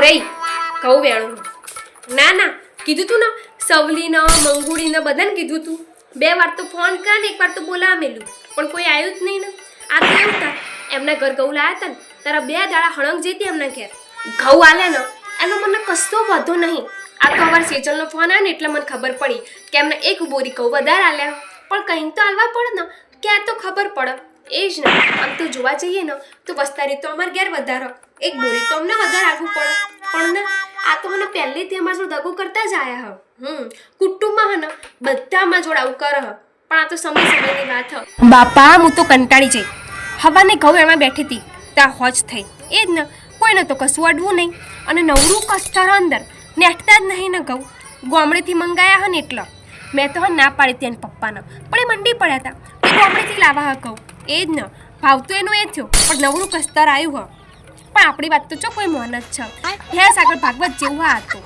રહી કહું વેણું ના કીધું તું ને સવલીને મંગુડીને બધાને કીધું તું 2 વાર તો ફોન કર ને 1 વાર તો બોલાવા મેલું પણ કોઈ આવ્યું જ નહીં ને આ તો એવું થાય એમના ઘર ઘઉં લાયા હતા ને તારા 2 દાડા હળંગ જતી એમના ઘેર ઘઉં આલે ને એનો મને કશો વાંધો નહીં આ તો અમારા સેજલનો ફોન આવ્યો ને એટલે મને ખબર પડી કે એમને 1 બોરી ઘઉં વધારે આલ્યા પણ કંઈ તો આલવા પડે ને કે આ તો ખબર પડે એ જ ને આમ તો જોવા જઈએ ને તો વસ્તારી તો અમારા ઘેર વધારો 1 બોરી તો અમને વધારે આપવું પડે પણ ને આ તો મને પહેલેથી અમારા જોડે દગો કરતા જ આવ્યા કુટુંબમાં હે ને બધામાં જોડે આવું કરે પણ આ તો સમયની વાત હ બાપા હું તો કંટાળી જઈ હવાને ઘઉં એમાં બેઠી હતી ત્યાં હોજ થઈ એ જ ને કોઈને તો કશું અડવું નહીં અને નવરું કસ્તર અંદર નેઠતા જ નહીં ને ઘઉં ગામડેથી મંગાયા હે ને એટલે મેં તો ના પાડી ત્યાં પપ્પાને પણ એ મંડી પડ્યા હતા એ ગામડેથી લાવવા હા ઘઉં એ જ ને ભાવ તો એનો એ થયો પણ નવરું કસ્તર આવ્યું હ પણ આપણી વાત તો ચો કોઈ મોન જ છે ભેંસ આગળ ભાગવત જેવું હા હતું